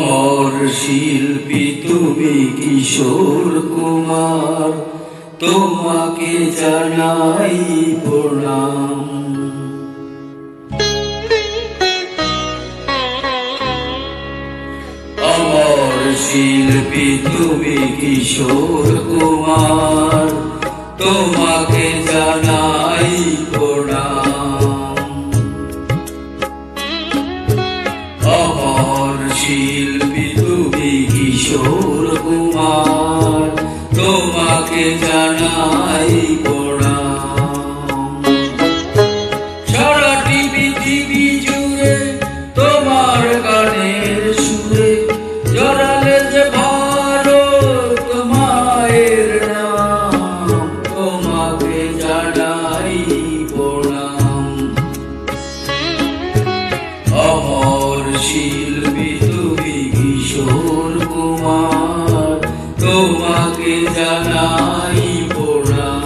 অমর শিল্পী তুমি কিশোর কুমার, তোমাকে জানাই প্রণাম। অমর শিল্পী তুমি কিশোর কুমার, তোমাকে জানাই প্রণাম। অমর শিল্পী তুমি কিশোর কুমার, তোমাকে জানাই প্রণাম। সারাটি পৃথিবী জুড়ে তোমার গানের সুরে জড়ালে যে ভারত মায়ের নাম, তোমাকে জানাই প্রণাম। অমর শিল্পী তুমি কিশোর কুমার, তোমাকে জানাই প্রণাম।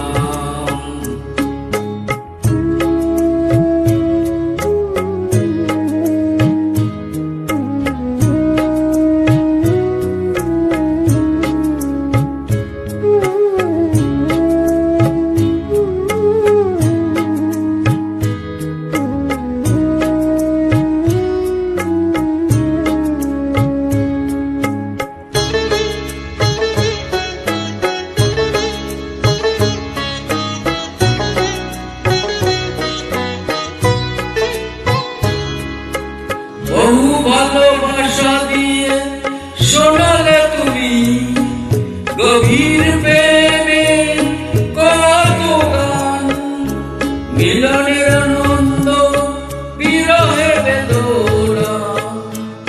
বহু ভালোবাসা দিয়ে শোনালে তুমি গভীর প্রেমে কত গান, মিলনের আনন্দ বিরহে বেদনা,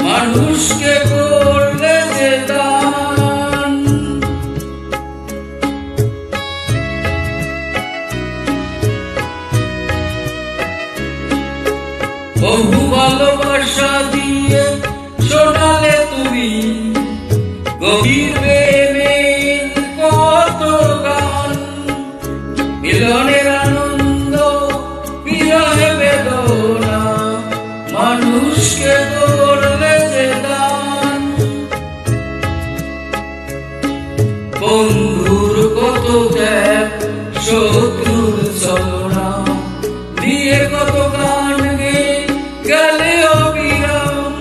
মানুষকে করলে যে দান। বহু ভালোবাসা দিয়ে শোনালে তুমি গভীর প্রেমে কত গান, মিলনের আনন্দ বিরহে বেদনা, মানুষকে করলে যে দান। বন্ধুর কত ত্যাগ, শত্রুর ছলনা দিয়ে কত গান গেলে অবিরাম,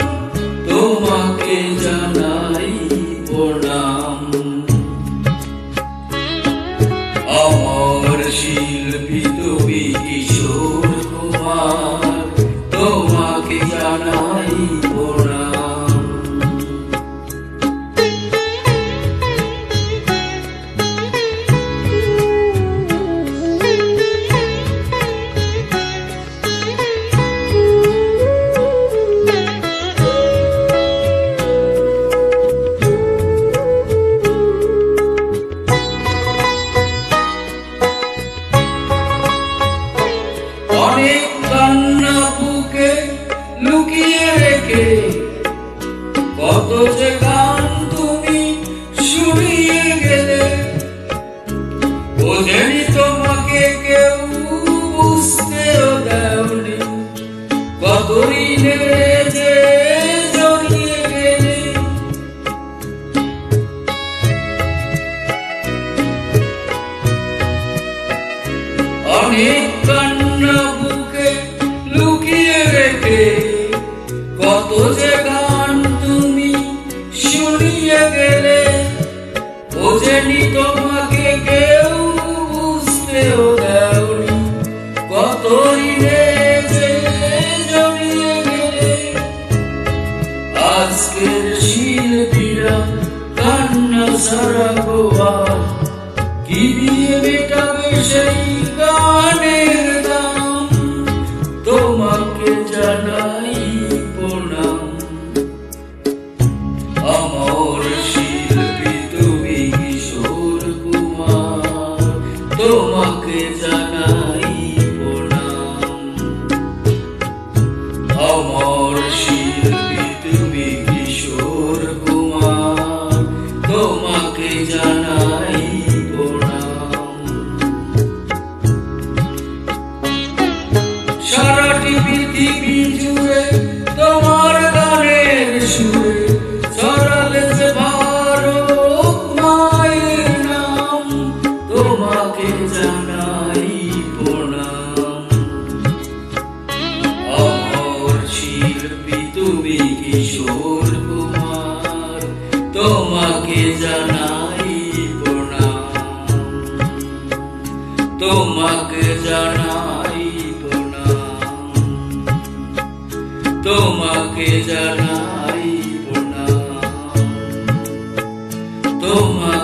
তোমাকে জানাই প্রণাম। অমর শিল্পী তুমি কিশোর কুমার, তোমাকে জানাই প্রণাম। অনেক কান্না বুকে লুকিয়ে রেখে কত যে গান তুমি শুনিয়ে গেলে, বোঝেনি তোমাকে কেউ, বুঝতেও দেওনি কত ঋণে যে জড়িয়ে গেলে। অনেক কান্না বুকে লুকিয়ে রেখে কত যে গান তুমি শুনিয়ে গেলে, বোঝেনি তোমাকে কেউ, বুঝতেও দেওনি কত ঋণে যে জড়িয়ে গেলে। আজকের শিল্পীরা কান্না ছাড়া গোয়ার কি দিয়ে মেটাবে সেই গানের দাম, তোমাকে জানাই প্রণাম। অমর শিল্পী তুমি কিশোর কুমার, তোমাকে জানাই প্রণাম। অমর শিল্পী তুমি কিশোর কুমার, তোমাকে জানাই প্রণাম। সারাটি পৃথিবী জুড়ে তোমার গানের সুরে কিশোর কুমার, তোমাকে জানাই প্রণাম, তোমাকে জানাই প্রণাম, তোমাকে জানাই প্রণাম, তোমাকে